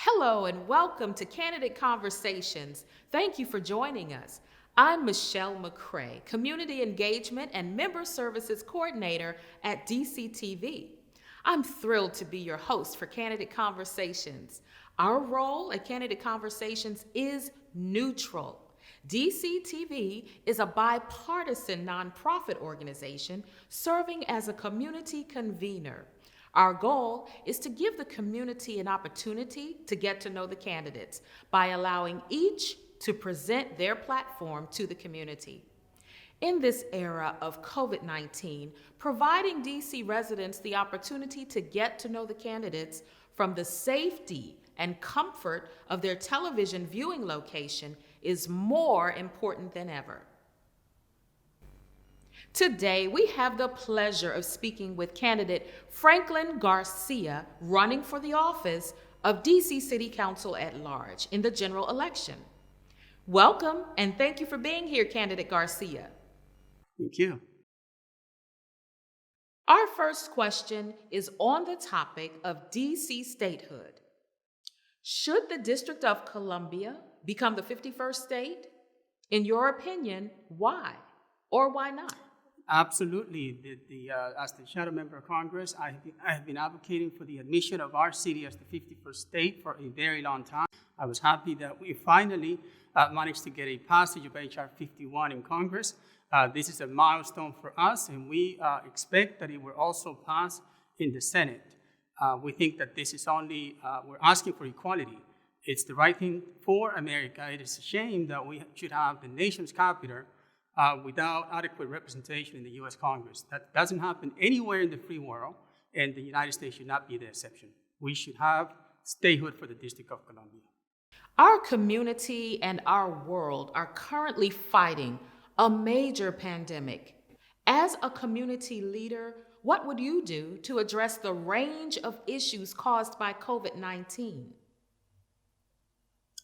Hello and welcome to Candidate Conversations. Thank you for joining us. I'm Michele McCray, Community Engagement and Member Services Coordinator at DCTV. I'm thrilled to be your host for Candidate Conversations. Our role at Candidate Conversations is neutral. DCTV is a bipartisan nonprofit organization serving as a community convener. Our goal is to give the community an opportunity to get to know the candidates by allowing each to present their platform to the community. In this era of COVID-19, providing DC residents the opportunity to get to know the candidates from the safety and comfort of their television viewing location is more important than ever. Today, we have the pleasure of speaking with candidate Franklin Garcia, running for the office of DC City Council at large in the general election. Welcome, and thank you for being here, candidate Garcia. Thank you. Our first question is on the topic of DC statehood. Should the District of Columbia become the 51st state? In your opinion, why or why not? Absolutely. As the Shadow Member of Congress, I have been advocating for the admission of our city as the 51st state for a very long time. I was happy that we finally managed to get a passage of H.R. 51 in Congress. This is a milestone for us, and we expect that it will also pass in the Senate. We think that this is only, we're asking for equality. It's the right thing for America. It is a shame that we should have the nation's capital without adequate representation in the U.S. Congress. That doesn't happen anywhere in the free world, and the United States should not be the exception. We should have statehood for the District of Columbia. Our community and our world are currently fighting a major pandemic. As a community leader, what would you do to address the range of issues caused by COVID-19?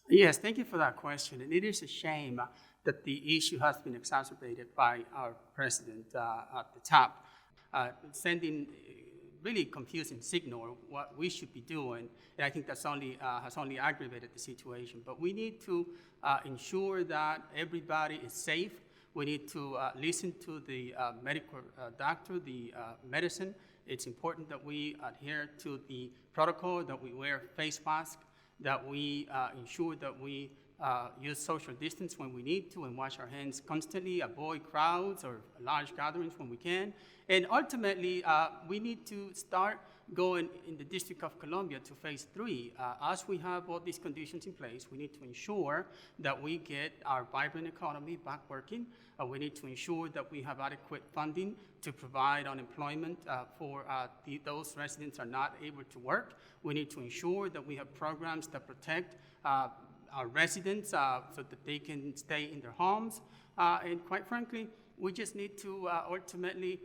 Yes, thank you for that question. And it is a shame that the issue has been exacerbated by our president at the top, sending really confusing signal what we should be doing. And I think that's has only aggravated the situation. But we need to ensure that everybody is safe. We need to listen to the medical doctor, the medicine. It's important that we adhere to the protocol, that we wear face masks, that we ensure that we use social distance when we need to and wash our hands constantly, avoid crowds or large gatherings when we can. And ultimately, we need to start going in the District of Columbia to phase 3. As we have all these conditions in place, we need to ensure that we get our vibrant economy back working. We need to ensure that we have adequate funding to provide unemployment for those residents who are not able to work. We need to ensure that we have programs that protect our residents so that they can stay in their homes. And quite frankly, we just need to ultimately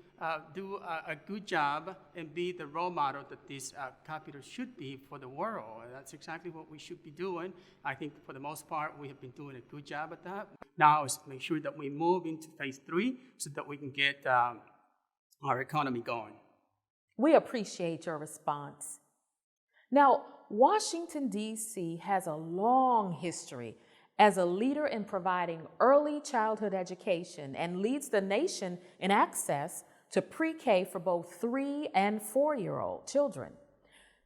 do a good job and be the role model that this capital should be for the world. And that's exactly what we should be doing. I think for the most part, we have been doing a good job at that. Now is make sure that we move into phase 3 so that we can get our economy going. We appreciate your response. Now, Washington, D.C. has a long history as a leader in providing early childhood education and leads the nation in access to pre-K for both 3- and 4-year-old children.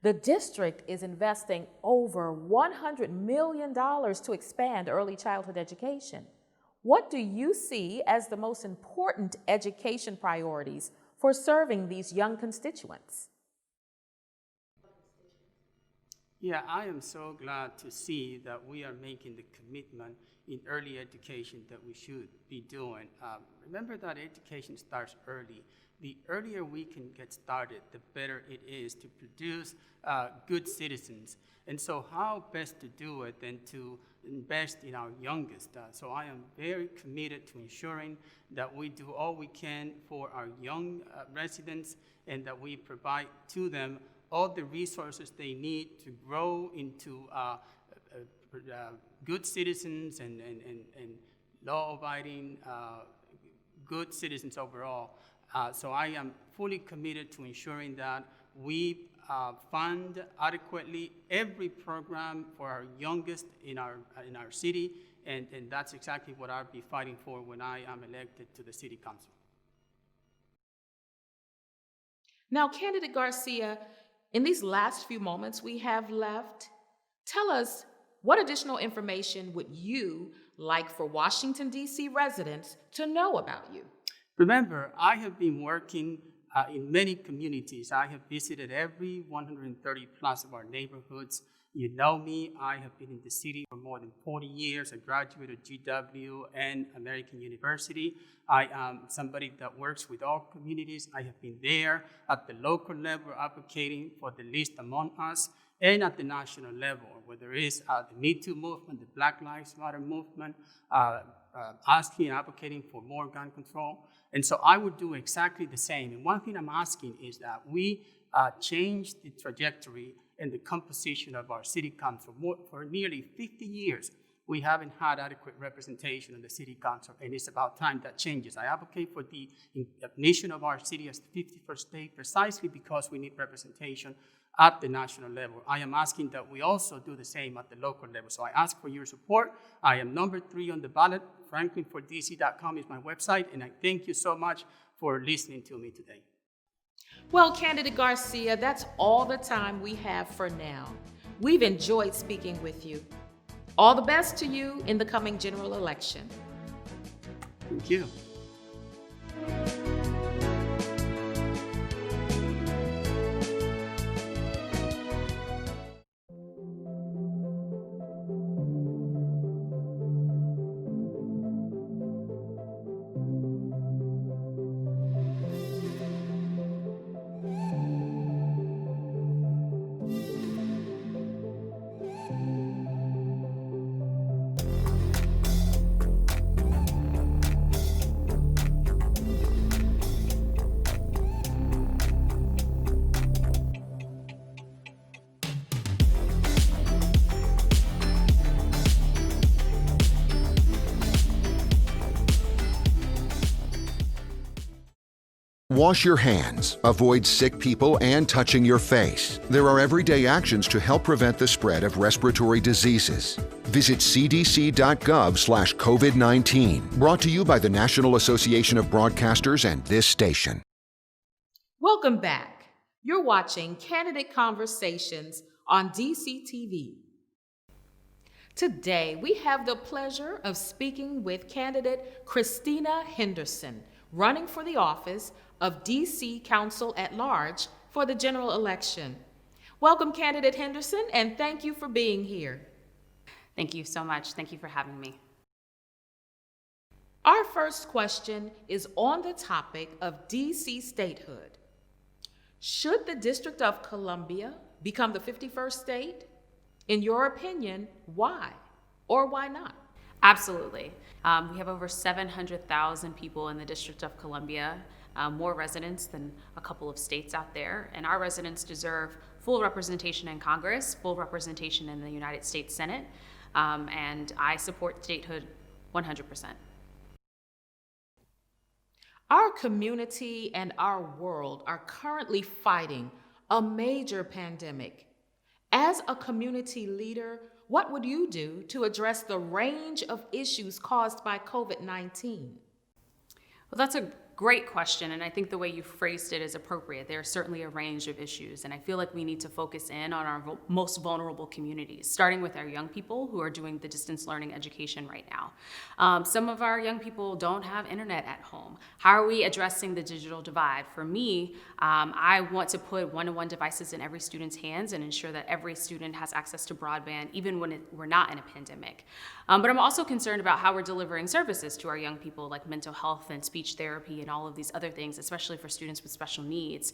The district is investing over $100 million to expand early childhood education. What do you see as the most important education priorities for serving these young constituents? Yeah, I am so glad to see that we are making the commitment in early education that we should be doing. Remember that education starts early. The earlier we can get started, the better it is to produce good citizens. And so how best to do it than to invest in our youngest? So I am very committed to ensuring that we do all we can for our young residents and that we provide to them all the resources they need to grow into good citizens and law-abiding good citizens overall. So I am fully committed to ensuring that we fund adequately every program for our youngest in our city, and that's exactly what I'll be fighting for when I am elected to the city council. Now, candidate Garcia, in these last few moments we have left, tell us what additional information would you like for Washington, D.C. residents to know about you? Remember, I have been working in many communities. I have visited every 130 plus of our neighborhoods. You know me, I have been in the city for more than 40 years. I graduated GW and American University. I am somebody that works with all communities. I have been there at the local level advocating for the least among us, and at the national level, whether it's the Me Too movement, the Black Lives Matter movement, asking and advocating for more gun control. And so I would do exactly the same. And one thing I'm asking is that we change the trajectory and the composition of our city council. For nearly 50 years, we haven't had adequate representation in the city council, and it's about time that changes. I advocate for the recognition of our city as the 51st state precisely because we need representation at the national level. I am asking that we also do the same at the local level. So I ask for your support. I am number 3 on the ballot. FranklinForDC.com is my website, and I thank you so much for listening to me today. Well, candidate Garcia, that's all the time we have for now. We've enjoyed speaking with you. All the best to you in the coming general election. Thank you. Wash your hands, avoid sick people and touching your face. There are everyday actions to help prevent the spread of respiratory diseases. Visit cdc.gov/COVID-19. Brought to you by the National Association of Broadcasters and this station. Welcome back. You're watching Candidate Conversations on DCTV. Today, we have the pleasure of speaking with candidate Christina Henderson, running for the office of DC Council at Large for the general election. Welcome, candidate Henderson, and thank you for being here. Thank you so much. Thank you for having me. Our first question is on the topic of DC statehood. Should the District of Columbia become the 51st state? In your opinion, why or why not? Absolutely. We have over 700,000 people in the District of Columbia, more residents than a couple of states out there, and our residents deserve full representation in Congress, full representation in the United States Senate, and I support statehood 100%. Our community and our world are currently fighting a major pandemic. As a community leader, what would you do to address the range of issues caused by COVID-19? Well, that's a great question, and I think the way you phrased it is appropriate. There are certainly a range of issues, and I feel like we need to focus in on our most vulnerable communities, starting with our young people who are doing the distance learning education right now. Some of our young people don't have internet at home. How are we addressing the digital divide? For me, I want to put one-to-one devices in every student's hands and ensure that every student has access to broadband, even when we're not in a pandemic. But I'm also concerned about how we're delivering services to our young people, like mental health and speech therapy and all of these other things, especially for students with special needs.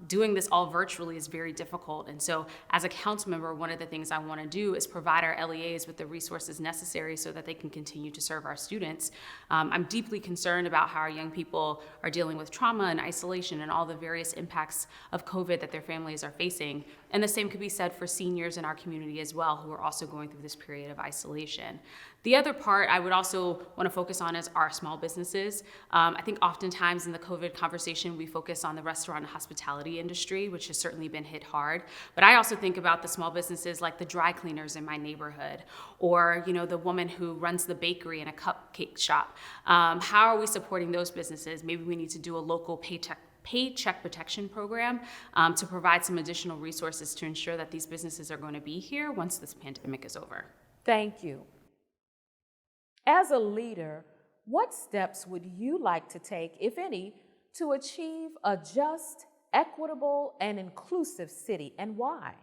Doing this all virtually is very difficult. And so as a council member, one of the things I want to do is provide our LEAs with the resources necessary so that they can continue to serve our students. I'm deeply concerned about how our young people are dealing with trauma and isolation and all the various impacts of COVID that their families are facing. And the same could be said for seniors in our community as well, who are also going through this period of isolation. The other part I would also want to focus on is our small businesses. I think oftentimes in the COVID conversation, we focus on the restaurant and hospitality industry, which has certainly been hit hard. But I also think about the small businesses like the dry cleaners in my neighborhood, or the woman who runs the bakery and a cupcake shop. How are we supporting those businesses? Maybe we need to do a local paycheck protection program to provide some additional resources to ensure that these businesses are going to be here once this pandemic is over. Thank you. As a leader, what steps would you like to take, if any, to achieve a just, equitable, and inclusive city, and why?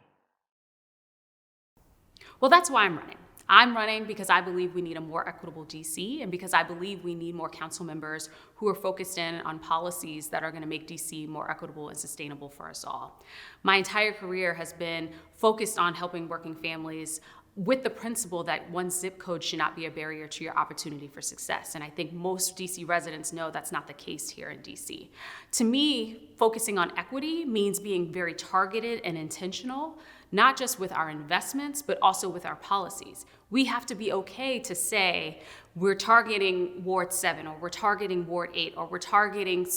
Well, that's why I'm running. I'm running because I believe we need a more equitable DC, and because I believe we need more council members who are focused in on policies that are going to make DC more equitable and sustainable for us all. My entire career has been focused on helping working families with the principle that one zip code should not be a barrier to your opportunity for success. And I think most DC residents know that's not the case here in DC. To me, focusing on equity means being very targeted and intentional, not just with our investments, but also with our policies. We have to be okay to say we're targeting Ward 7, or we're targeting Ward 8, or we're targeting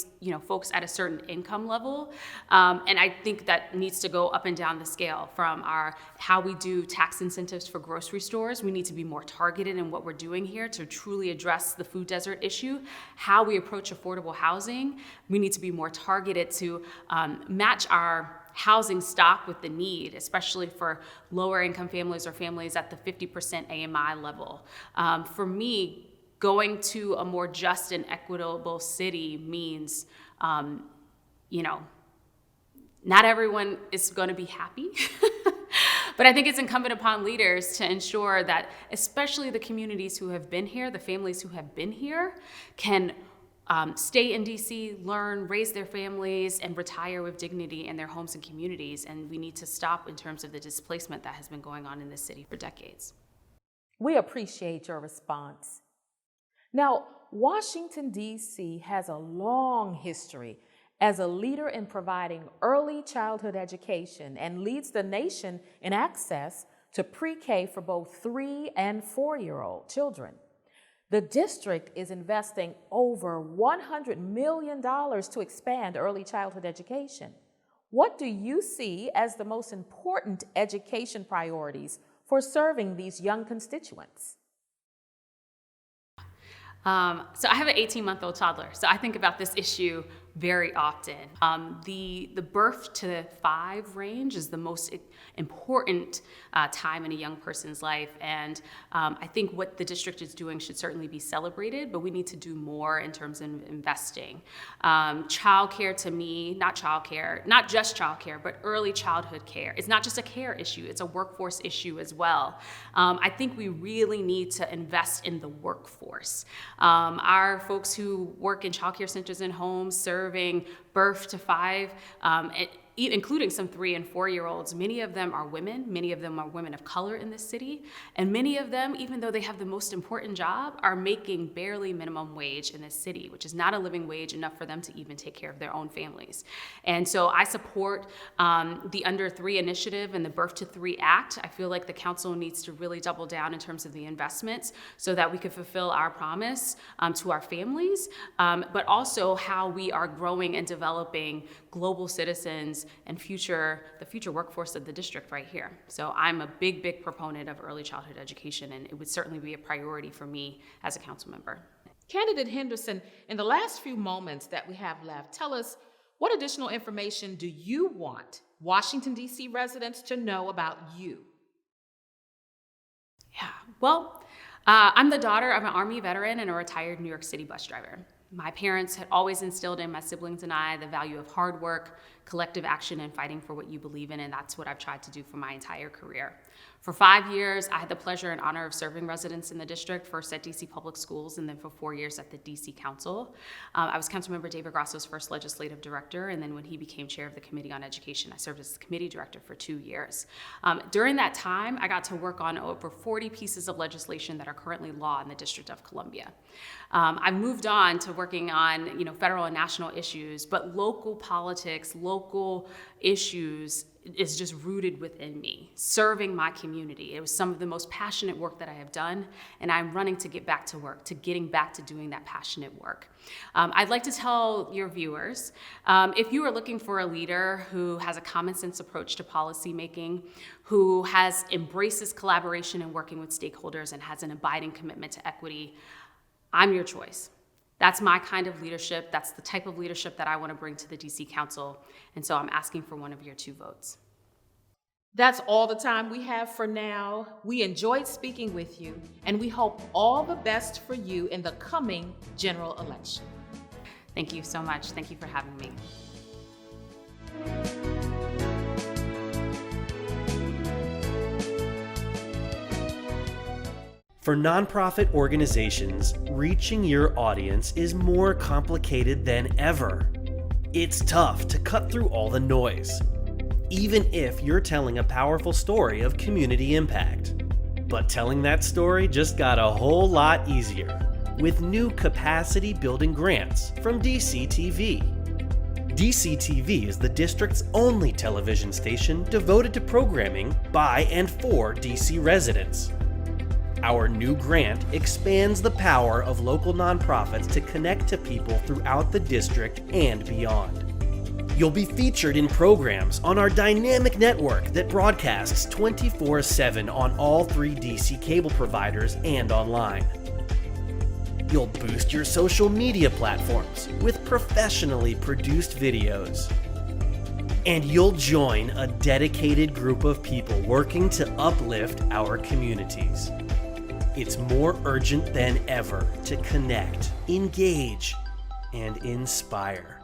folks at a certain income level. And I think that needs to go up and down the scale from how we do tax incentives for grocery stores. We need to be more targeted in what we're doing here to truly address the food desert issue. How we approach affordable housing, we need to be more targeted to match our housing stock with the need, especially for lower income families or families at the 50% AMI level. For me, going to a more just and equitable city means, not everyone is going to be happy. But I think it's incumbent upon leaders to ensure that, especially the communities who have been here, the families who have been here, can stay in DC, learn, raise their families, and retire with dignity in their homes and communities. And we need to stop in terms of the displacement that has been going on in this city for decades. We appreciate your response. Now, Washington, D.C. has a long history as a leader in providing early childhood education and leads the nation in access to pre-K for both 3- and 4-year-old children. The district is investing over $100 million to expand early childhood education. What do you see as the most important education priorities for serving these young constituents? So I have an 18-month-old toddler, so I think about this issue very often. The birth to 5 range is the most important time in a young person's life, and I think what the district is doing should certainly be celebrated, but we need to do more in terms of investing. Childcare, to me, not just childcare, but early childhood care. It's not just a care issue, it's a workforce issue as well. I think we really need to invest in the workforce. Our folks who work in childcare centers and homes serving birth to 5, including some 3- and 4-year-olds, many of them are women. Many of them are women of color in this city. And many of them, even though they have the most important job, are making barely minimum wage in this city, which is not a living wage enough for them to even take care of their own families. And so I support the Under 3 initiative and the Birth to 3 Act. I feel like the council needs to really double down in terms of the investments so that we can fulfill our promise to our families, but also how we are growing and developing global citizens and the future workforce of the district right here. So I'm a big proponent of early childhood education, and it would certainly be a priority for me as a council member. Candidate Henderson, in the last few moments that we have left, tell us, what additional information do you want Washington, D.C. residents to know about you? Yeah, well, I'm the daughter of an Army veteran and a retired New York City bus driver. My parents had always instilled in my siblings and I the value of hard work, collective action, and fighting for what you believe in, and that's what I've tried to do for my entire career. For 5 years, I had the pleasure and honor of serving residents in the district, first at DC Public Schools and then for 4 years at the DC Council. I was Councilmember David Grasso's first legislative director, and then when he became chair of the Committee on Education, I served as the committee director for 2 years. During that time, I got to work on over 40 pieces of legislation that are currently law in the District of Columbia. I moved on to working on federal and national issues, but local politics, local issues is just rooted within me, serving my community. It was some of the most passionate work that I have done, and I'm running to get back to work, to getting back to doing that passionate work. I'd like to tell your viewers, if you are looking for a leader who has a common sense approach to policy making, who embraces collaboration and working with stakeholders and has an abiding commitment to equity, I'm your choice. That's my kind of leadership. That's the type of leadership that I want to bring to the DC Council. And so I'm asking for one of your 2 votes. That's all the time we have for now. We enjoyed speaking with you, and we hope all the best for you in the coming general election. Thank you so much. Thank you for having me. For nonprofit organizations, reaching your audience is more complicated than ever. It's tough to cut through all the noise, even if you're telling a powerful story of community impact. But telling that story just got a whole lot easier with new capacity building grants from DCTV. DCTV is the district's only television station devoted to programming by and for DC residents. Our new grant expands the power of local nonprofits to connect to people throughout the district and beyond. You'll be featured in programs on our dynamic network that broadcasts 24/7 on all 3 DC cable providers and online. You'll boost your social media platforms with professionally produced videos. And you'll join a dedicated group of people working to uplift our communities. It's more urgent than ever to connect, engage, and inspire.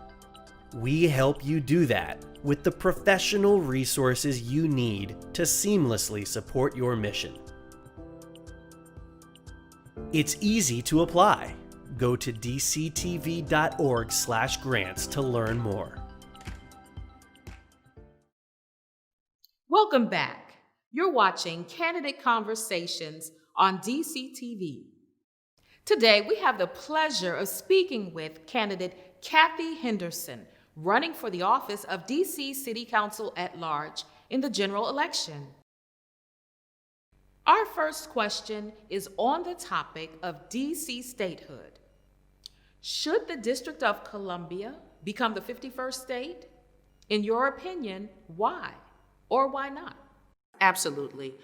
We help you do that with the professional resources you need to seamlessly support your mission. It's easy to apply. Go to dctv.org/grants to learn more. Welcome back. You're watching Candidate Conversations on DCTV. Today, we have the pleasure of speaking with candidate Kathy Henderson, running for the office of DC City Council at large in the general election. Our first question is on the topic of DC statehood. Should the District of Columbia become the 51st state? In your opinion, why or why not? Absolutely.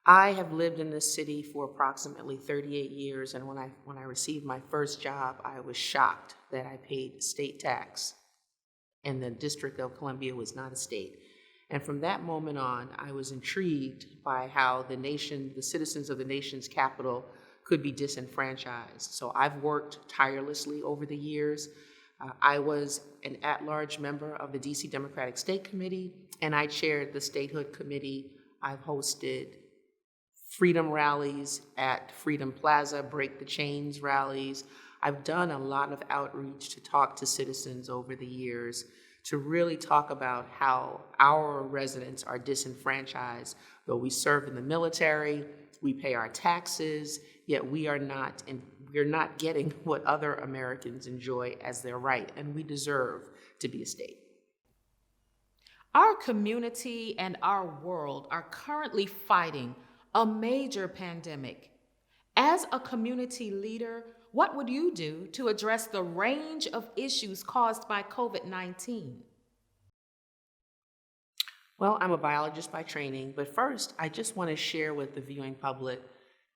I have lived in this city for approximately 38 years, and when I received my first job, I was shocked that I paid state tax, and the District of Columbia was not a state. And from that moment on, I was intrigued by how the citizens of the nation's capital could be disenfranchised. So I've worked tirelessly over the years. I was an at-large member of the DC Democratic State Committee, and I chaired the Statehood Committee. I've hosted freedom rallies at Freedom Plaza, Break the Chains rallies. I've done a lot of outreach to talk to citizens over the years to really talk about how our residents are disenfranchised. Though we serve in the military, we pay our taxes, yet we're not getting what other Americans enjoy as their right, and we deserve to be a state. Our community and our world are currently fighting a major pandemic. As a community leader, what would you do to address the range of issues caused by COVID-19? Well, I'm a biologist by training, but first, I just want to share with the viewing public,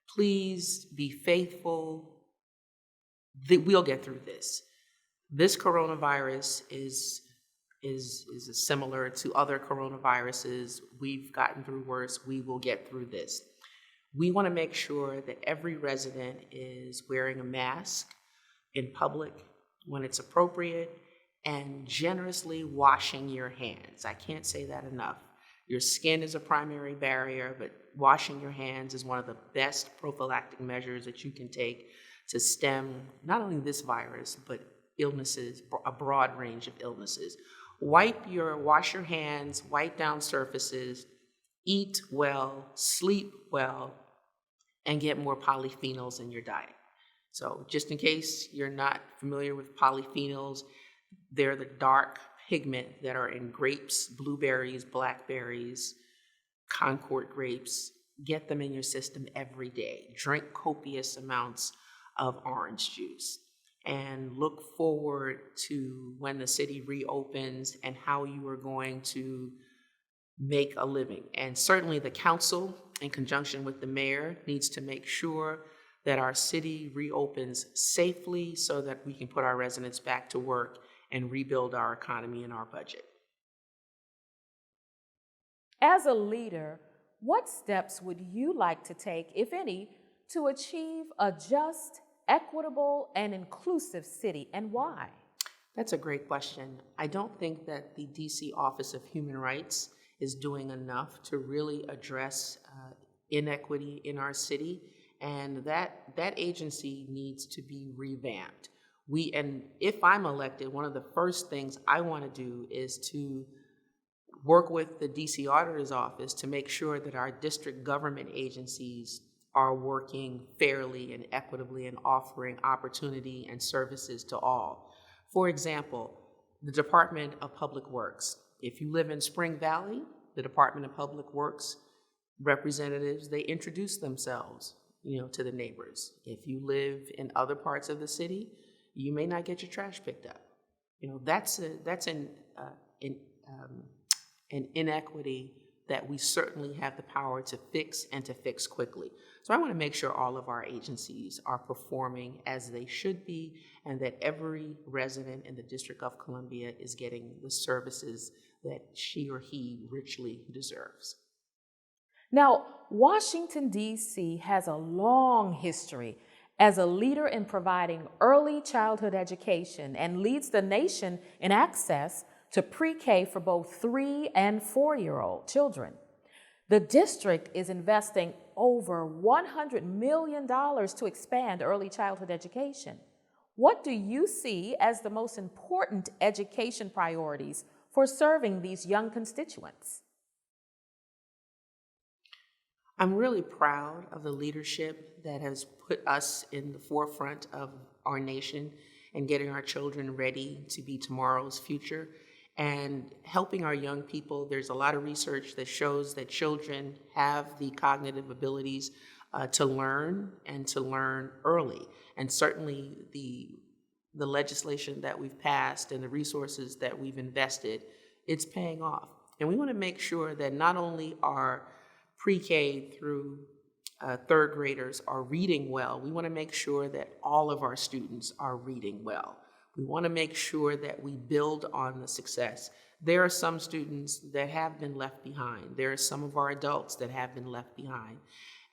please be faithful. We'll get through this. This coronavirus is similar to other coronaviruses. We've gotten through worse. We will get through this. We want to make sure that every resident is wearing a mask in public when it's appropriate and generously washing your hands. I can't say that enough. Your skin is a primary barrier, but washing your hands is one of the best prophylactic measures that you can take to stem not only this virus, but illnesses, a broad range of illnesses. Wash your hands, wipe down surfaces, eat well, sleep well, and get more polyphenols in your diet. So just in case you're not familiar with polyphenols, they're the dark, pigment that are in grapes, blueberries, blackberries, Concord grapes. Get them in your system every day. Drink copious amounts of orange juice. And look forward to when the city reopens and how you are going to make a living. And certainly the council, in conjunction with the mayor, needs to make sure that our city reopens safely so that we can put our residents back to work and rebuild our economy and our budget. As a leader, what steps would you like to take, if any, to achieve a just, equitable, and inclusive city, and why? That's a great question. I don't think that the DC Office of Human Rights is doing enough to really address inequity in our city, and that agency needs to be revamped. And if I'm elected, one of the first things I want to do is to work with the DC Auditor's Office to make sure that our district government agencies are working fairly and equitably and offering opportunity and services to all. For example, the Department of Public Works. If you live in Spring Valley, the Department of Public Works representatives, they introduce themselves, to the neighbors. If you live in other parts of the city, you may not get your trash picked up. That's an inequity that we certainly have the power to fix and to fix quickly. So I want to make sure all of our agencies are performing as they should be, and that every resident in the District of Columbia is getting the services that she or he richly deserves. Now, Washington, D.C. has a long history as a leader in providing early childhood education and leads the nation in access to pre-K for both 3- and 4-year-old children. The district is investing over $100 million to expand early childhood education. What do you see as the most important education priorities for serving these young constituents? I'm really proud of the leadership that has put us in the forefront of our nation and getting our children ready to be tomorrow's future and helping our young people. There's a lot of research that shows that children have the cognitive abilities to learn and to learn early. And certainly the legislation that we've passed and the resources that we've invested, it's paying off. And we want to make sure that not only our pre-K through third graders are reading well, we want to make sure that all of our students are reading well. We want to make sure that we build on the success. There are some students that have been left behind. There are some of our adults that have been left behind.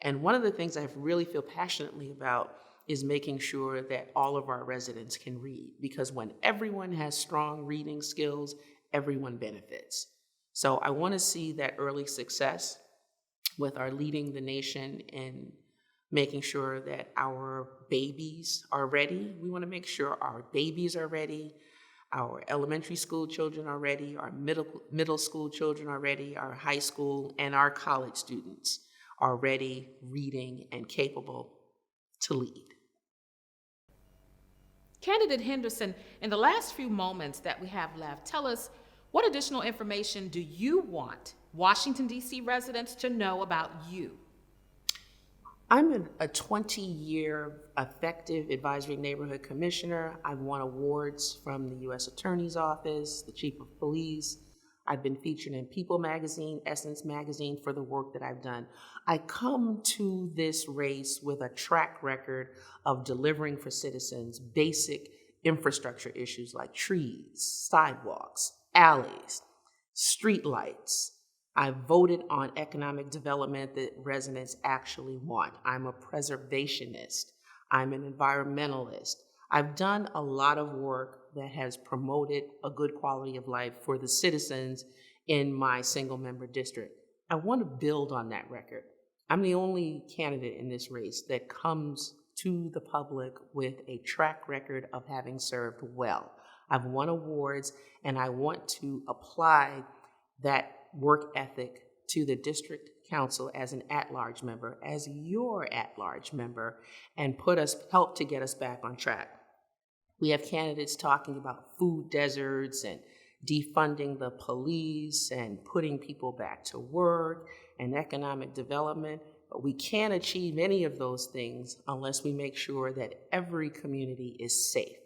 And one of the things I really feel passionately about is making sure that all of our residents can read, because when everyone has strong reading skills, everyone benefits. So I want to see that early success with our leading the nation in making sure that our babies are ready. We want to make sure our babies are ready, our elementary school children are ready, our middle school children are ready, our high school and our college students are ready, reading, and capable to lead. Candidate Henderson, in the last few moments that we have left, tell us, what additional information do you want Washington, D.C. residents to know about you? I'm a 20-year effective advisory neighborhood commissioner. I've won awards from the U.S. Attorney's Office, the Chief of Police. I've been featured in People Magazine, Essence Magazine for the work that I've done. I come to this race with a track record of delivering for citizens basic infrastructure issues like trees, sidewalks, alleys, streetlights. I voted on economic development that residents actually want. I'm a preservationist. I'm an environmentalist. I've done a lot of work that has promoted a good quality of life for the citizens in my single-member district. I want to build on that record. I'm the only candidate in this race that comes to the public with a track record of having served well. I've won awards, and I want to apply that work ethic to the district council as an at-large member, as your at-large member, and help to get us back on track. We have candidates talking about food deserts and defunding the police and putting people back to work and economic development. But we can't achieve any of those things unless we make sure that every community is safe.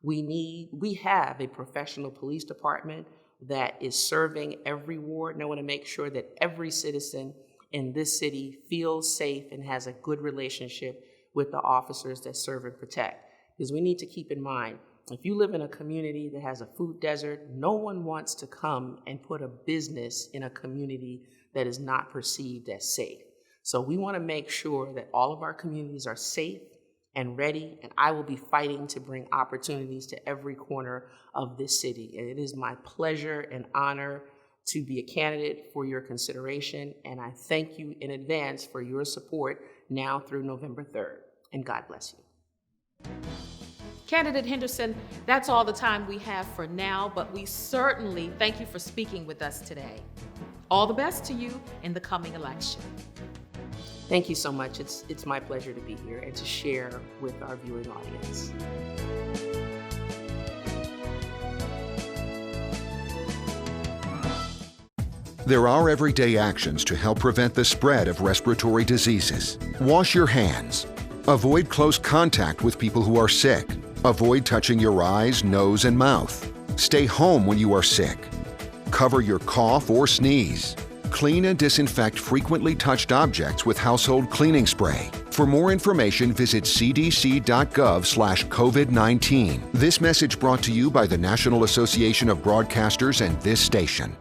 We have a professional police department that is serving every ward, and I want to make sure that every citizen in this city feels safe and has a good relationship with the officers that serve and protect. Because we need to keep in mind, if you live in a community that has a food desert, no one wants to come and put a business in a community that is not perceived as safe. So we want to make sure that all of our communities are safe and ready, and I will be fighting to bring opportunities to every corner of this city. And it is my pleasure and honor to be a candidate for your consideration, and I thank you in advance for your support now through November 3rd, and God bless you. Candidate Henderson, that's all the time we have for now, but we certainly thank you for speaking with us today. All the best to you in the coming election. Thank you so much. It's my pleasure to be here and to share with our viewing audience. There are everyday actions to help prevent the spread of respiratory diseases. Wash your hands. Avoid close contact with people who are sick. Avoid touching your eyes, nose, and mouth. Stay home when you are sick. Cover your cough or sneeze. Clean and disinfect frequently touched objects with household cleaning spray. For more information, visit cdc.gov/COVID-19. This message brought to you by the National Association of Broadcasters and this station.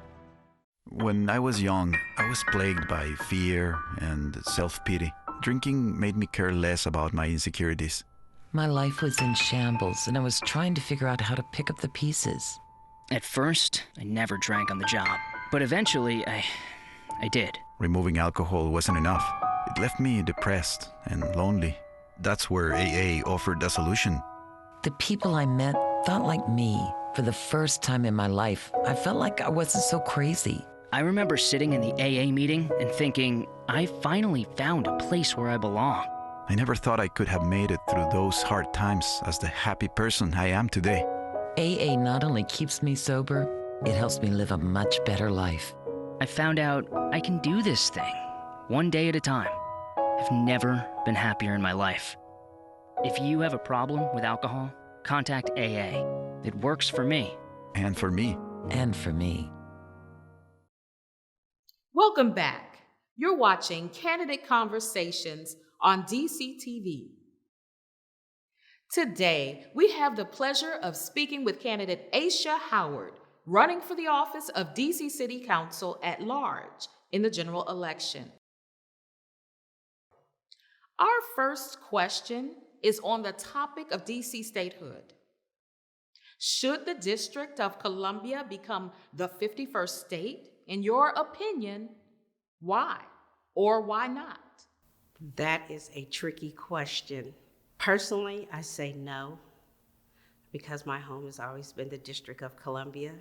When I was young, I was plagued by fear and self-pity. Drinking made me care less about my insecurities. My life was in shambles, and I was trying to figure out how to pick up the pieces. At first, I never drank on the job, but eventually I did. Removing alcohol wasn't enough. It left me depressed and lonely. That's where AA offered a solution. The people I met thought like me. For the first time in my life, I felt like I wasn't so crazy. I remember sitting in the AA meeting and thinking, I finally found a place where I belong. I never thought I could have made it through those hard times as the happy person I am today. AA not only keeps me sober, it helps me live a much better life. I found out I can do this thing, one day at a time. I've never been happier in my life. If you have a problem with alcohol, contact AA. It works for me. And for me. And for me. Welcome back. You're watching Candidate Conversations on DCTV. Today, we have the pleasure of speaking with candidate Aisha Howard, running for the office of DC City Council at large in the general election. Our first question is on the topic of DC statehood. Should the District of Columbia become the 51st state? In your opinion, why or why not? That is a tricky question. Personally, I say no, because my home has always been the District of Columbia.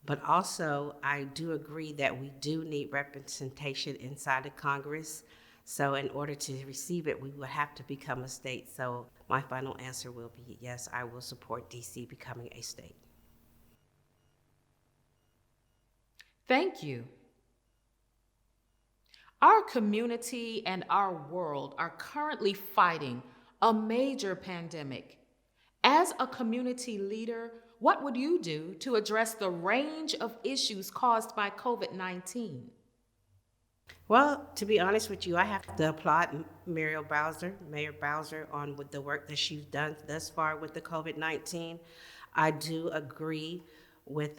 But also, I do agree that we do need representation inside of Congress. So in order to receive it, we would have to become a state. So my final answer will be yes, I will support DC becoming a state. Thank you. Our community and our world are currently fighting a major pandemic. As a community leader, what would you do to address the range of issues caused by COVID-19? Well, to be honest with you, I have to applaud Mayor Bowser, on with the work that she's done thus far with the COVID-19. I do agree with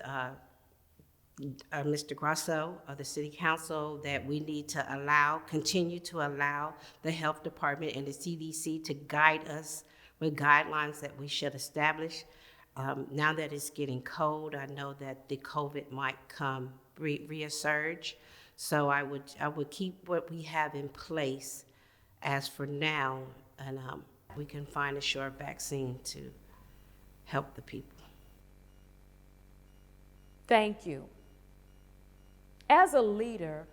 Mr. Garcia of the City Council that we need to continue to allow the Health Department and the CDC to guide us with guidelines that we should establish. Now that it's getting cold, I know that the COVID might come resurge. So I would keep what we have in place as for now, and we can find a sure vaccine to help the people. Thank you. As a leader,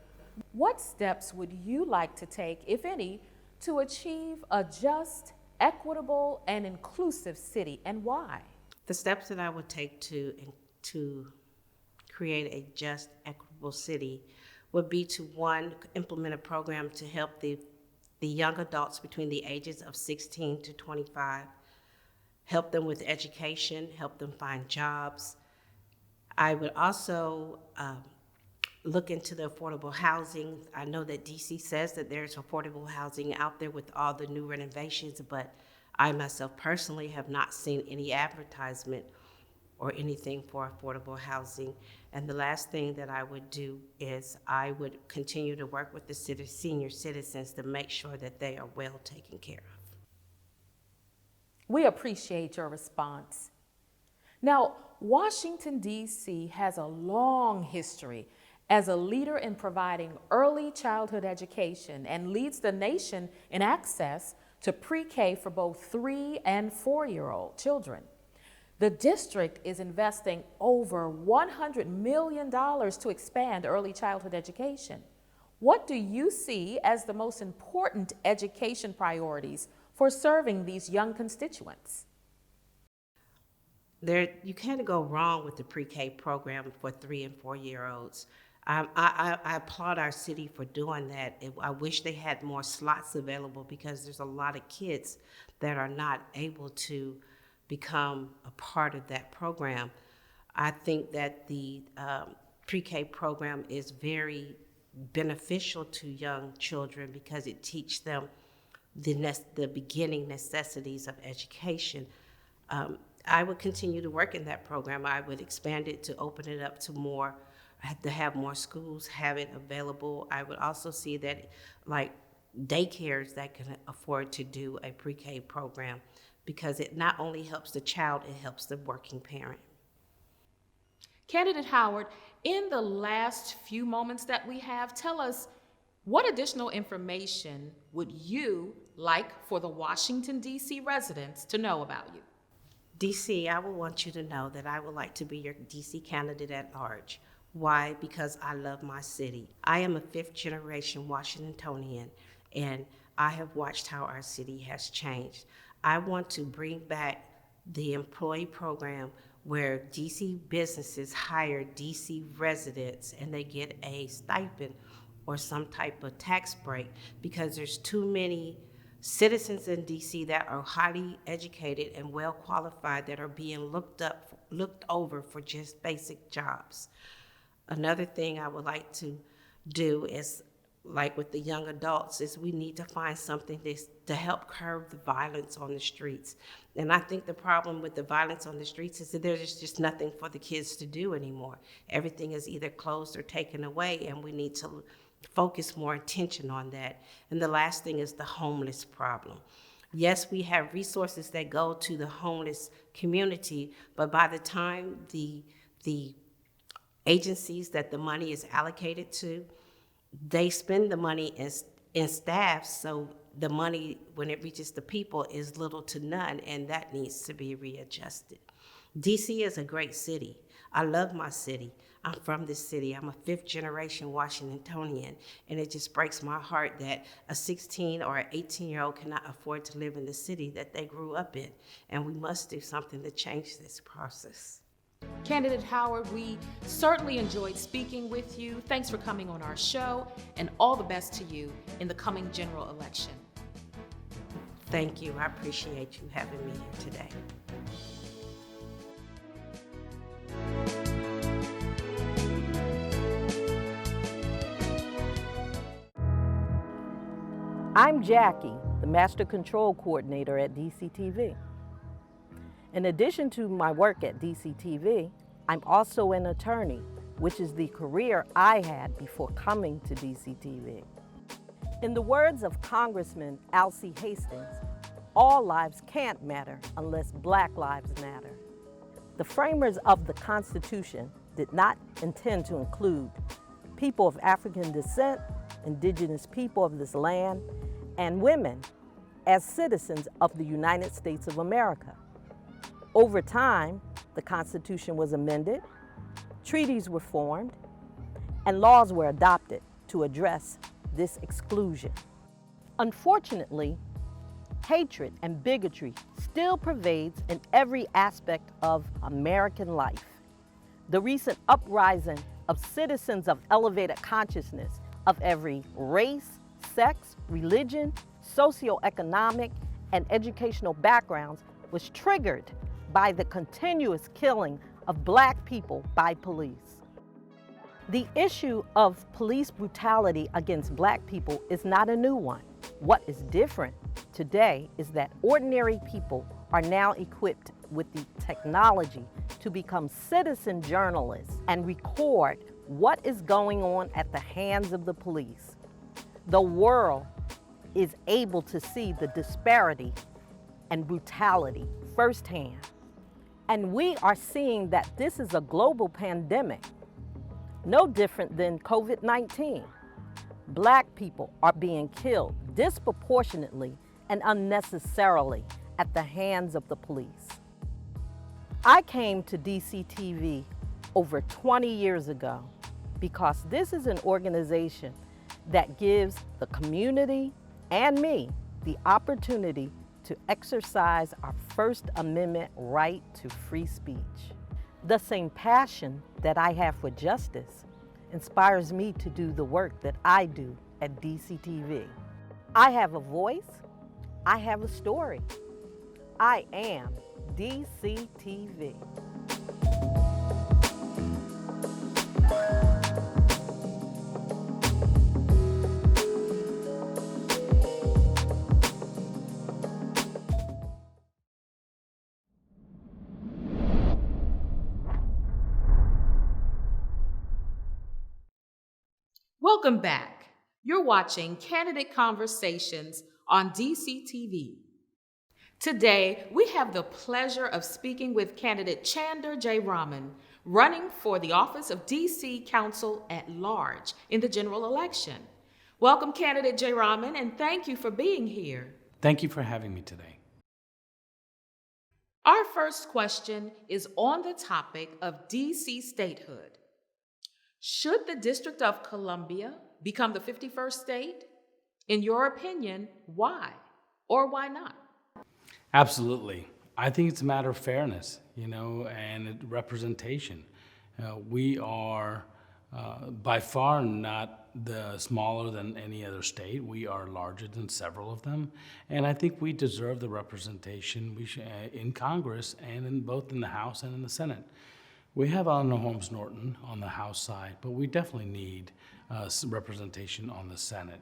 what steps would you like to take, if any, to achieve a just, equitable, and inclusive city, and why? The steps that I would take to to create a just, equitable city would be to, one, implement a program to help the young adults between the ages of 16 to 25, help them with education, help them find jobs. I would also look into the affordable housing. I know that DC says that there's affordable housing out there with all the new renovations, but I myself personally have not seen any advertisement or anything for affordable housing. And the last thing that I would do is I would continue to work with the senior citizens to make sure that they are well taken care of. We appreciate your response. Now, Washington, D.C. has a long history as a leader in providing early childhood education and leads the nation in access to pre-K for both 3 and 4-year-old children. The district is investing over $100 million to expand early childhood education. What do you see as the most important education priorities for serving these young constituents? You can't go wrong with the pre-K program for 3 and 4-year-olds. I applaud our city for doing that. I wish they had more slots available because there's a lot of kids that are not able to become a part of that program. I think that the pre-K program is very beneficial to young children because it teaches them the beginning necessities of education. I would continue to work in that program. I would expand it to open it up to have more schools, have it available. I would also see that like daycares that can afford to do a pre-K program, because it not only helps the child, it helps the working parent. Candidate Howard, in the last few moments that we have, tell us what additional information would you like for the Washington, D.C. residents to know about you? D.C., I would want you to know that I would like to be your D.C. candidate at large. Why? Because I love my city. I am a 5th-generation Washingtonian, and I have watched how our city has changed. I want to bring back the employee program where DC businesses hire DC residents and they get a stipend or some type of tax break, because there's too many citizens in DC that are highly educated and well qualified that are being looked over for just basic jobs. Another thing I would like to do is, like with the young adults, is we need to find something to help curb the violence on the streets. And I think the problem with the violence on the streets is that there's just nothing for the kids to do anymore. Everything is either closed or taken away, and we need to focus more attention on that. And the last thing is the homeless problem. Yes, we have resources that go to the homeless community, but by the time the agencies that the money is allocated to, they spend the money in staff, so the money, when it reaches the people, is little to none, and that needs to be readjusted. DC is a great city. I love my city. I'm from this city. I'm a 5th-generation Washingtonian, and it just breaks my heart that a 16 or an 18-year-old cannot afford to live in the city that they grew up in, and we must do something to change this process. Candidate Howard, we certainly enjoyed speaking with you. Thanks for coming on our show, and all the best to you in the coming general election. Thank you. I appreciate you having me here today. I'm Jackie, the Master Control Coordinator at DCTV. In addition to my work at DCTV, I'm also an attorney, which is the career I had before coming to DCTV. In the words of Congressman Alcee Hastings, all lives can't matter unless Black lives matter. The framers of the Constitution did not intend to include people of African descent, indigenous people of this land, and women as citizens of the United States of America. Over time, the Constitution was amended, treaties were formed, and laws were adopted to address this exclusion. Unfortunately, hatred and bigotry still pervades in every aspect of American life. The recent uprising of citizens of elevated consciousness of every race, sex, religion, socioeconomic, and educational backgrounds was triggered by the continuous killing of Black people by police. The issue of police brutality against Black people is not a new one. What is different today is that ordinary people are now equipped with the technology to become citizen journalists and record what is going on at the hands of the police. The world is able to see the disparity and brutality firsthand. And we are seeing that this is a global pandemic, no different than COVID-19. Black people are being killed disproportionately and unnecessarily at the hands of the police. I came to DCTV over 20 years ago because this is an organization that gives the community and me the opportunity to exercise our First Amendment right to free speech. The same passion that I have for justice inspires me to do the work that I do at DCTV. I have a voice, I have a story. I am DCTV. Welcome back. You're watching Candidate Conversations on DCTV. Today, we have the pleasure of speaking with candidate Chandler Jararaman, running for the office of DC Council at Large in the general election. Welcome, candidate Jararaman, and thank you for being here. Thank you for having me today. Our first question is on the topic of DC statehood. Should the District of Columbia become the 51st state? In your opinion, why or why not? Absolutely. I think it's a matter of fairness, and representation. We are by far not smaller than any other state. We are larger than several of them, and I think we deserve the representation in Congress and in both in the House and in the Senate. We have Eleanor Holmes Norton on the House side, but we definitely need representation on the Senate.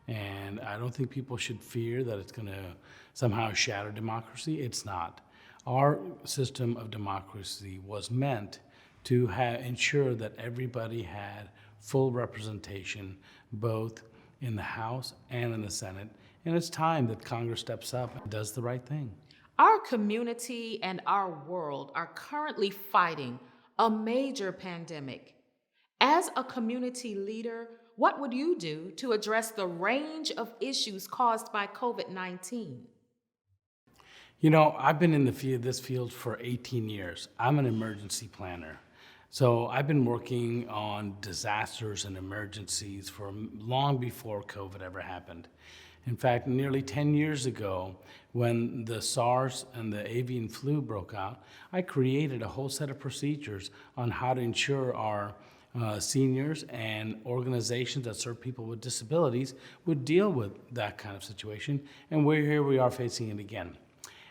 And I don't think people should fear that it's going to somehow shatter democracy. It's not. Our system of democracy was meant to ensure that everybody had full representation, both in the House and in the Senate. And it's time that Congress steps up and does the right thing. Our community and our world are currently fighting a major pandemic. As a community leader, what would you do to address the range of issues caused by COVID-19? I've been in this field for 18 years. I'm an emergency planner. So I've been working on disasters and emergencies for long before COVID ever happened. In fact, nearly 10 years ago, when the SARS and the avian flu broke out, I created a whole set of procedures on how to ensure our seniors and organizations that serve people with disabilities would deal with that kind of situation, and here we are facing it again.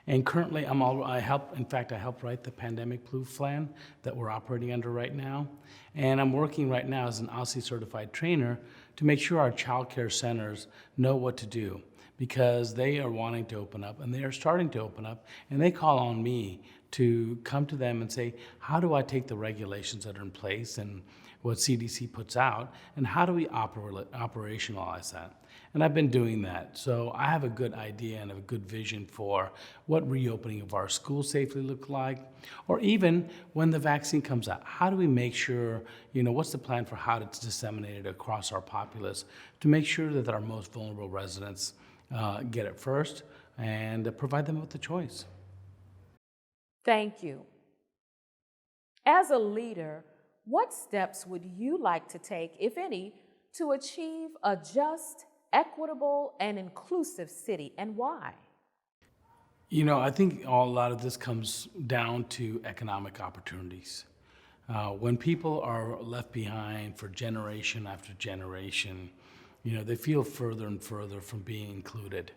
And currently, I help write the pandemic flu plan that we're operating under right now. And I'm working right now as an OSCE certified trainer to make sure our child care centers know what to do, because they are wanting to open up and they are starting to open up, and they call on me to come to them and say, how do I take the regulations that are in place and what CDC puts out, and how do we operationalize that? And I've been doing that. So I have a good idea and a good vision for what reopening of our schools safely look like, or even when the vaccine comes out, how do we make sure, what's the plan for how it's disseminated across our populace to make sure that our most vulnerable residents get it first and provide them with the choice. Thank you. As a leader, what steps would you like to take, if any, to achieve a just, equitable, and inclusive city, and why? I think a lot of this comes down to economic opportunities. When people are left behind for generation after generation, they feel further and further from being included.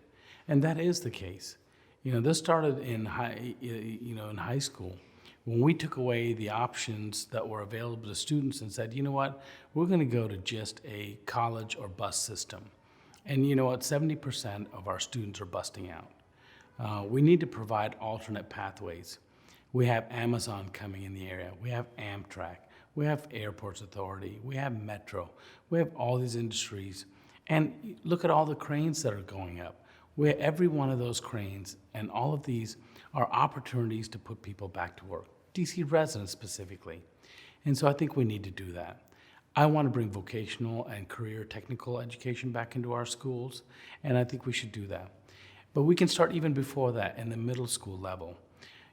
And that is the case. This started in high school, when we took away the options that were available to students and said, you know what, we're going to go to just a college or bus system. And you know what, 70% of our students are busting out. We need to provide alternate pathways. We have Amazon coming in the area. We have Amtrak. We have Airports Authority. We have Metro. We have all these industries. And look at all the cranes that are going up. Every one of those cranes and all of these are opportunities to put people back to work, DC residents specifically. And so I think we need to do that. I want to bring vocational and career technical education back into our schools, and I think we should do that. But we can start even before that in the middle school level.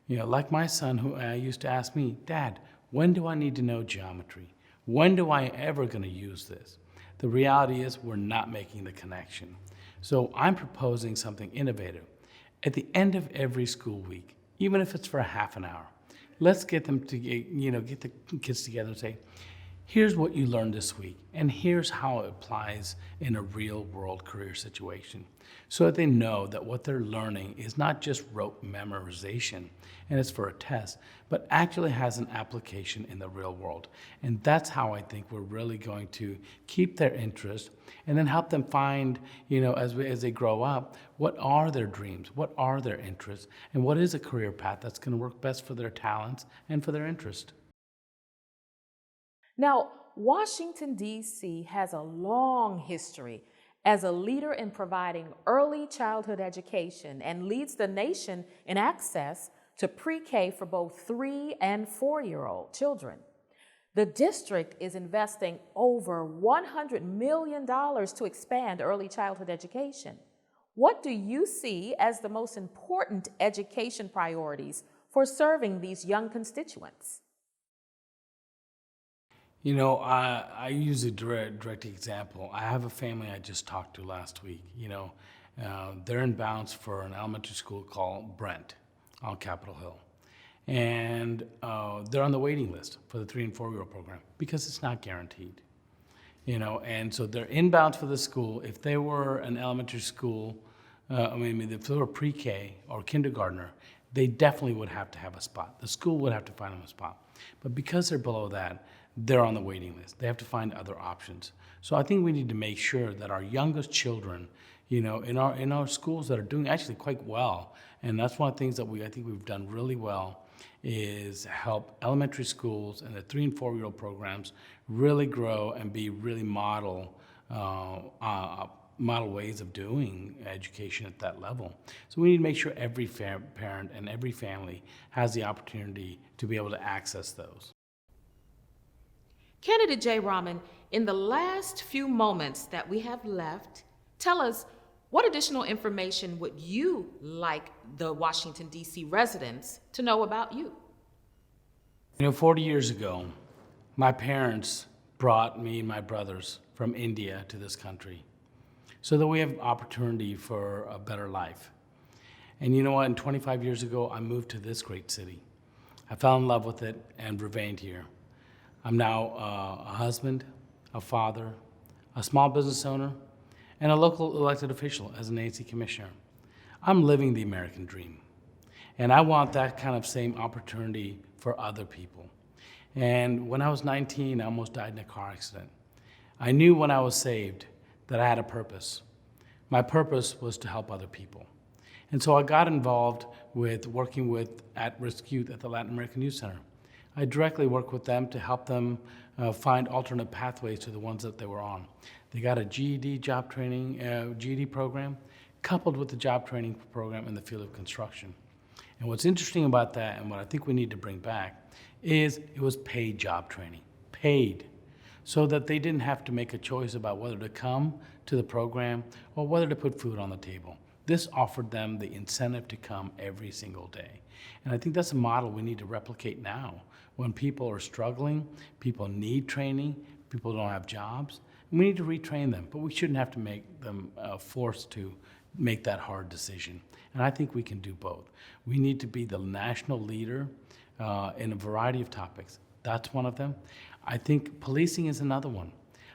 Like my son, who used to ask me, Dad, when do I need to know geometry? When do I ever going to use this? The reality is we're not making the connection. So I'm proposing something innovative. At the end of every school week, even if it's for a half an hour, let's get them to get the kids together and say, here's what you learned this week, and here's how it applies in a real world career situation. So that they know that what they're learning is not just rote memorization, and it's for a test, but actually has an application in the real world. And that's how I think we're really going to keep their interest and then help them find, as they grow up, what are their dreams, what are their interests, and what is a career path that's going to work best for their talents and for their interest. Now, Washington, D.C. has a long history as a leader in providing early childhood education and leads the nation in access to pre-K for both 3- and 4-year-old children. The district is investing over $100 million to expand early childhood education. What do you see as the most important education priorities for serving these young constituents? I use a direct example. I have a family I just talked to last week. They're in bounds for an elementary school called Brent on Capitol Hill. And they're on the waiting list for the 3- and 4-year-old program because it's not guaranteed. And so they're inbound for the school. If they were an elementary school, if they were pre-K or kindergartner, they definitely would have to have a spot. The school would have to find them a spot. But because they're below that, they're on the waiting list. They have to find other options. So I think we need to make sure that our youngest children, in our schools that are doing actually quite well, and that's one of the things that I think we've done really well, is help elementary schools and the 3- and 4-year-old programs really grow and be really model ways of doing education at that level. So we need to make sure every parent and every family has the opportunity to be able to access those. Candidate Jararaman, in the last few moments that we have left, tell us what additional information would you like the Washington, D.C. residents to know about you? 40 years ago, my parents brought me and my brothers from India to this country so that we have opportunity for a better life. And you know what? 25 years ago, I moved to this great city. I fell in love with it and remained here. I'm now a husband, a father, a small business owner, and a local elected official as an ANC commissioner. I'm living the American dream. And I want that kind of same opportunity for other people. And when I was 19, I almost died in a car accident. I knew when I was saved that I had a purpose. My purpose was to help other people. And so I got involved with working with at-risk youth at the Latin American Youth Center. I directly work with them to help them find alternate pathways to the ones that they were on. They got a GED job training, GED program, coupled with the job training program in the field of construction. And what's interesting about that, and what I think we need to bring back, is it was paid job training, paid, so that they didn't have to make a choice about whether to come to the program or whether to put food on the table. This offered them the incentive to come every single day. And I think that's a model we need to replicate now. When people are struggling, people need training, people don't have jobs, and we need to retrain them, but we shouldn't have to make them forced to make that hard decision. And I think we can do both. We need to be the national leader in a variety of topics. That's one of them. I think policing is another one.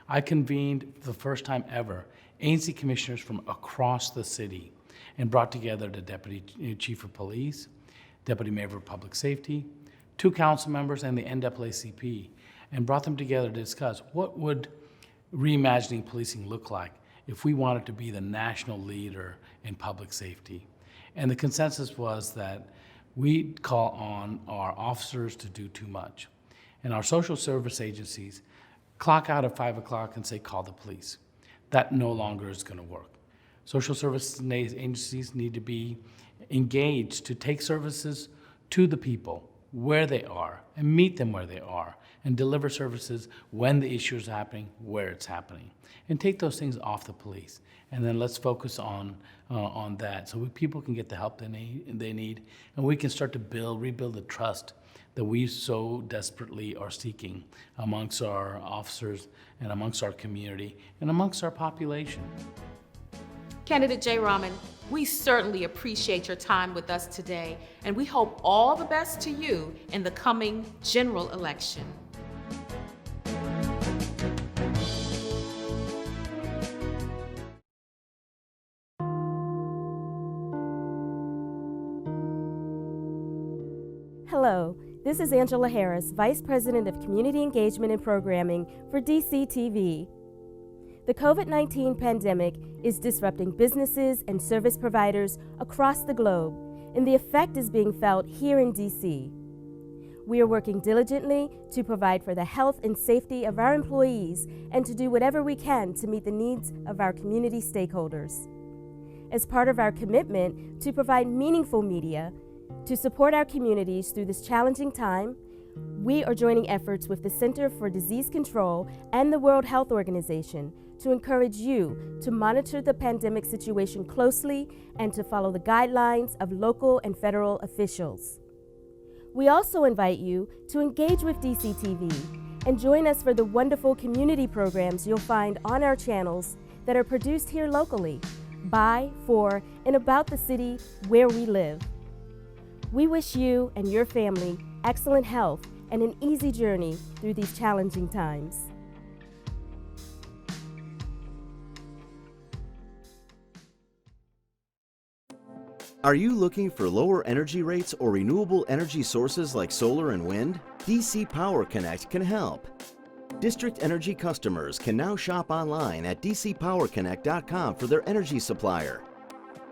I convened for the first time ever agency commissioners from across the city and brought together the Deputy Chief of Police, Deputy Mayor of Public Safety, 2 council members, and the NAACP, and brought them together to discuss what would reimagining policing look like if we wanted to be the national leader in public safety. And the consensus was that we call on our officers to do too much. And our social service agencies clock out at 5 o'clock and say, call the police. That no longer is going to work. Social service agencies need to be engaged to take services to the people where they are and meet them where they are and deliver services when the issue is happening, where it's happening, and take those things off the police. And then let's focus on that so people can get the help they need, and we can start to rebuild the trust that we so desperately are seeking amongst our officers and amongst our community and amongst our population. Candidate Jararaman, we certainly appreciate your time with us today, and we hope all the best to you in the coming general election. Hello, this is Angela Harris, Vice President of Community Engagement and Programming for DCTV. The COVID-19 pandemic is disrupting businesses and service providers across the globe, and the effect is being felt here in DC. We are working diligently to provide for the health and safety of our employees and to do whatever we can to meet the needs of our community stakeholders. As part of our commitment to provide meaningful media to support our communities through this challenging time, we are joining efforts with the Center for Disease Control and the World Health Organization to encourage you to monitor the pandemic situation closely and to follow the guidelines of local and federal officials. We also invite you to engage with DCTV and join us for the wonderful community programs you'll find on our channels that are produced here locally, by, for, and about the city where we live. We wish you and your family excellent health and an easy journey through these challenging times. Are you looking for lower energy rates or renewable energy sources like solar and wind? DC Power Connect can help. District Energy customers can now shop online at dcpowerconnect.com for their energy supplier.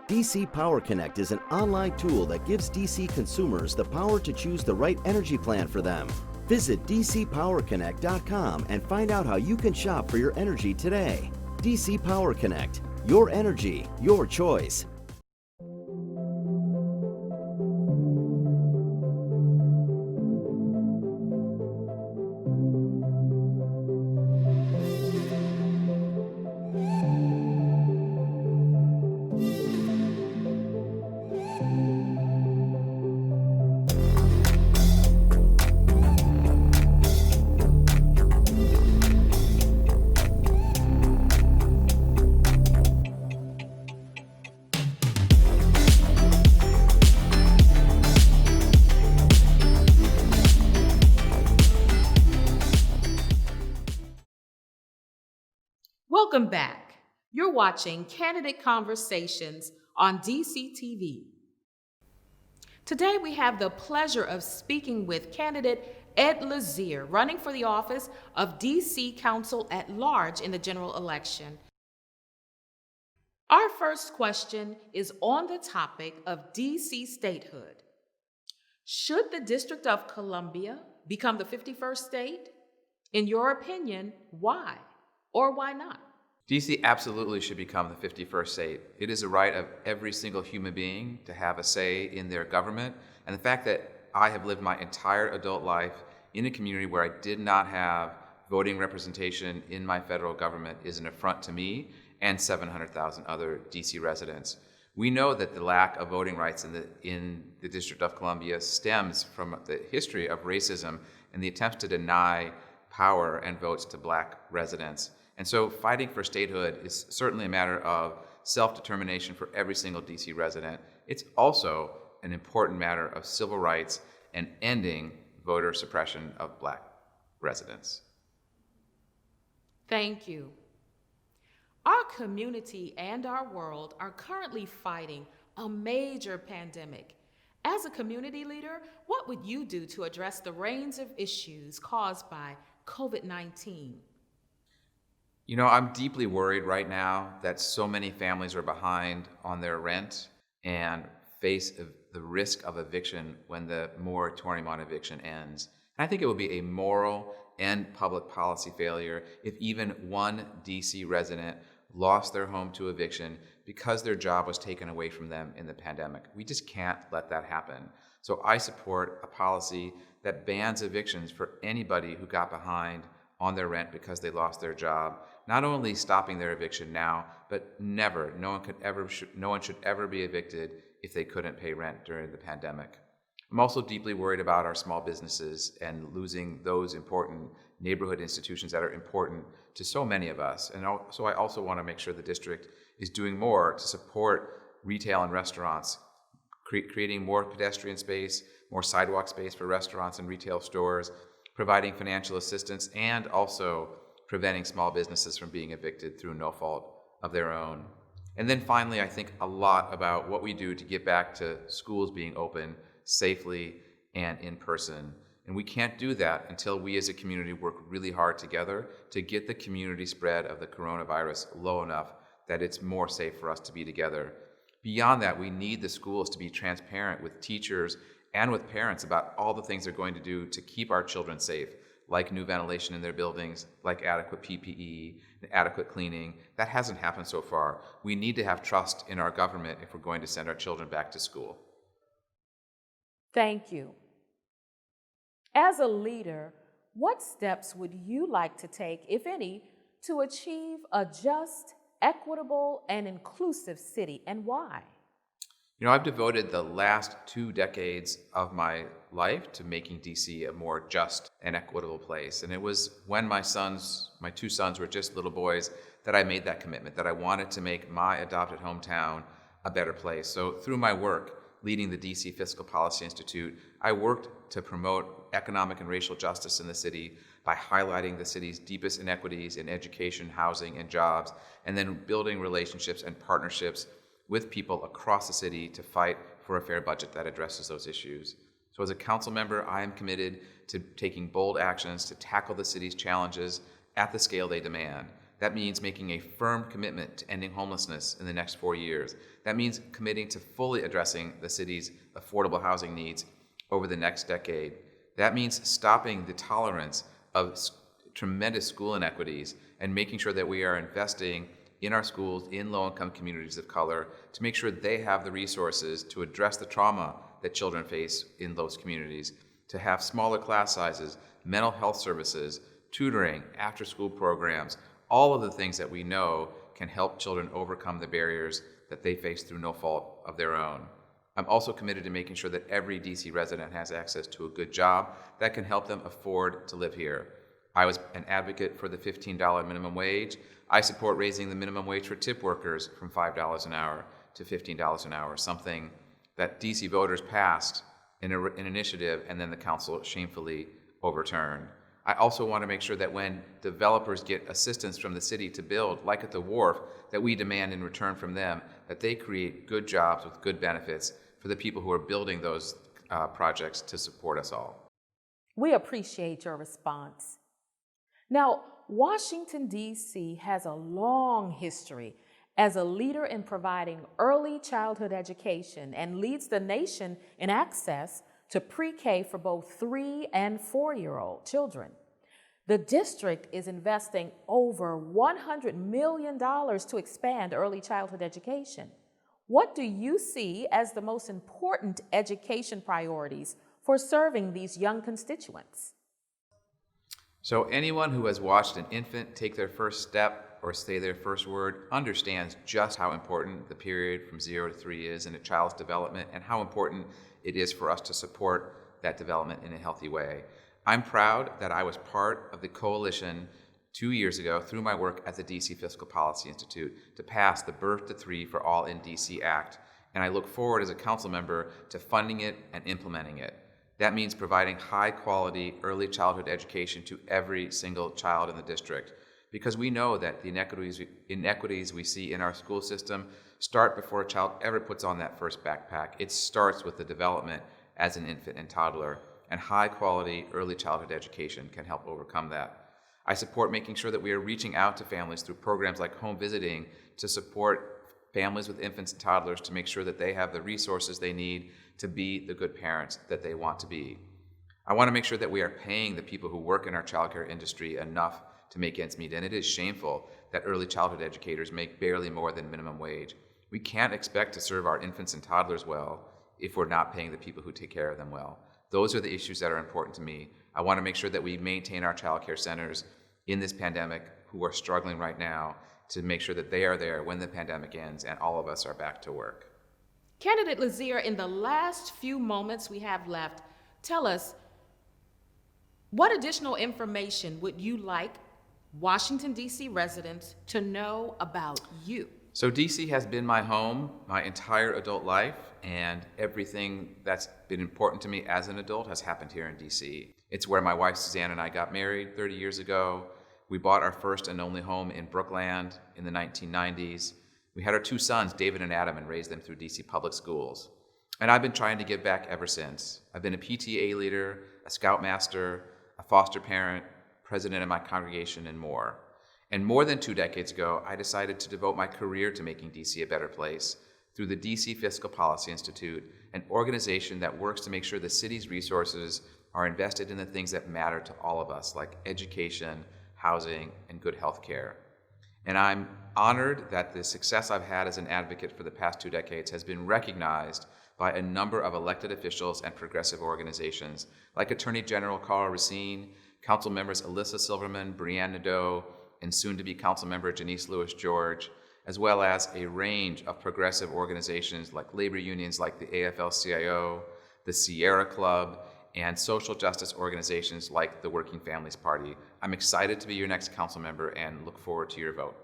DC Power Connect is an online tool that gives DC consumers the power to choose the right energy plan for them. Visit dcpowerconnect.com and find out how you can shop for your energy today. DC Power Connect, your energy, your choice. Welcome back. You're watching Candidate Conversations on DCTV. Today we have the pleasure of speaking with candidate Ed Lazier, running for the office of DC Council at Large in the general election. Our first question is on the topic of DC statehood. Should the District of Columbia become the 51st state? In your opinion, why or why not? DC absolutely should become the 51st state. It is a right of every single human being to have a say in their government. And the fact that I have lived my entire adult life in a community where I did not have voting representation in my federal government is an affront to me and 700,000 other DC residents. We know that the lack of voting rights in the District of Columbia stems from the history of racism and the attempts to deny power and votes to Black residents. And so fighting for statehood is certainly a matter of self-determination for every single DC resident. It's also an important matter of civil rights and ending voter suppression of Black residents. Thank you. Our community and our world are currently fighting a major pandemic. As a community leader, what would you do to address the range of issues caused by COVID-19? You know, I'm deeply worried right now that so many families are behind on their rent and face the risk of eviction when the moratorium on eviction ends. And I think it would be a moral and public policy failure if even one DC resident lost their home to eviction because their job was taken away from them in the pandemic. We just can't let that happen. So I support a policy that bans evictions for anybody who got behind on their rent because they lost their job. Not only stopping their eviction now, but never. No one should ever be evicted if they couldn't pay rent during the pandemic. I'm also deeply worried about our small businesses and losing those important neighborhood institutions that are important to so many of us. And so I also want to make sure the district is doing more to support retail and restaurants, creating more pedestrian space, more sidewalk space for restaurants and retail stores, providing financial assistance, and also preventing small businesses from being evicted through no fault of their own. And then finally, I think a lot about what we do to get back to schools being open safely and in person. And we can't do that until we as a community work really hard together to get the community spread of the coronavirus low enough that it's more safe for us to be together. Beyond that, we need the schools to be transparent with teachers and with parents about all the things they're going to do to keep our children safe, like new ventilation in their buildings, like adequate PPE, adequate cleaning. That hasn't happened so far. We need to have trust in our government if we're going to send our children back to school. Thank you. As a leader, what steps would you like to take, if any, to achieve a just, equitable, and inclusive city, and why? You know, I've devoted the last 2 decades of my life to making DC a more just and equitable place. And it was when my 2 sons were just little boys that I made that commitment, that I wanted to make my adopted hometown a better place. So through my work, leading the DC Fiscal Policy Institute, I worked to promote economic and racial justice in the city by highlighting the city's deepest inequities in education, housing, and jobs, and then building relationships and partnerships with people across the city to fight for a fair budget that addresses those issues. So as a council member, I am committed to taking bold actions to tackle the city's challenges at the scale they demand. That means making a firm commitment to ending homelessness in the next 4 years. That means committing to fully addressing the city's affordable housing needs over the next decade. That means stopping the tolerance of tremendous school inequities and making sure that we are investing in our schools in low-income communities of color to make sure they have the resources to address the trauma that children face in those communities, to have smaller class sizes, mental health services, tutoring, after-school programs, all of the things that we know can help children overcome the barriers that they face through no fault of their own. I'm also committed to making sure that every DC resident has access to a good job that can help them afford to live here. I was an advocate for the $15 minimum wage. I support raising the minimum wage for tip workers from $5 an hour to $15 an hour, something that DC voters passed in an initiative and then the council shamefully overturned. I also want to make sure that when developers get assistance from the city to build, like at the wharf, that we demand in return from them that they create good jobs with good benefits for the people who are building those projects to support us all. We appreciate your response. Now, Washington, D.C. has a long history as a leader in providing early childhood education and leads the nation in access to pre-K for both 3- and 4-year-old children. The district is investing over $100 million to expand early childhood education. What do you see as the most important education priorities for serving these young constituents? So anyone who has watched an infant take their first step or say their first word understands just how important the period from 0 to 3 is in a child's development and how important it is for us to support that development in a healthy way. I'm proud that I was part of the coalition 2 years ago through my work at the DC Fiscal Policy Institute to pass the Birth to 3 for All in DC Act, and I look forward as a council member to funding it and implementing it. That means providing high-quality early childhood education to every single child in the district, because we know that the inequities we see in our school system start before a child ever puts on that first backpack. It starts with the development as an infant and toddler, and high-quality early childhood education can help overcome that. I support making sure that we are reaching out to families through programs like home visiting to support families with infants and toddlers to make sure that they have the resources they need to be the good parents that they want to be. I want to make sure that we are paying the people who work in our childcare industry enough to make ends meet, and it is shameful that early childhood educators make barely more than minimum wage. We can't expect to serve our infants and toddlers well if we're not paying the people who take care of them well. Those are the issues that are important to me. I want to make sure that we maintain our childcare centers in this pandemic who are struggling right now to make sure that they are there when the pandemic ends and all of us are back to work. Candidate Lazier, in the last few moments we have left, tell us, what additional information would you like Washington, D.C. residents to know about you? So DC has been my home my entire adult life, and everything that's been important to me as an adult has happened here in DC. It's where my wife Suzanne and I got married 30 years ago. We bought our first and only home in Brookland in the 1990s. We had our 2 sons, David and Adam, and raised them through DC public schools. And I've been trying to give back ever since. I've been a PTA leader, a scoutmaster, a foster parent, president of my congregation, and more. And more than 2 decades ago, I decided to devote my career to making DC a better place through the DC Fiscal Policy Institute, an organization that works to make sure the city's resources are invested in the things that matter to all of us, like education, housing, and good health care. And I'm honored that the success I've had as an advocate for the past 2 decades has been recognized by a number of elected officials and progressive organizations, like Attorney General Carl Racine, Council members Alyssa Silverman, Brianne Nadeau, and soon-to-be Council member Janice Lewis-George, as well as a range of progressive organizations like labor unions like the AFL-CIO, the Sierra Club, and social justice organizations like the Working Families Party. I'm excited to be your next council member and look forward to your vote.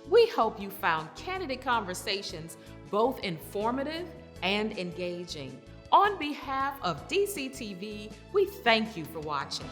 We hope you found candidate conversations both informative and engaging. On behalf of DCTV, we thank you for watching.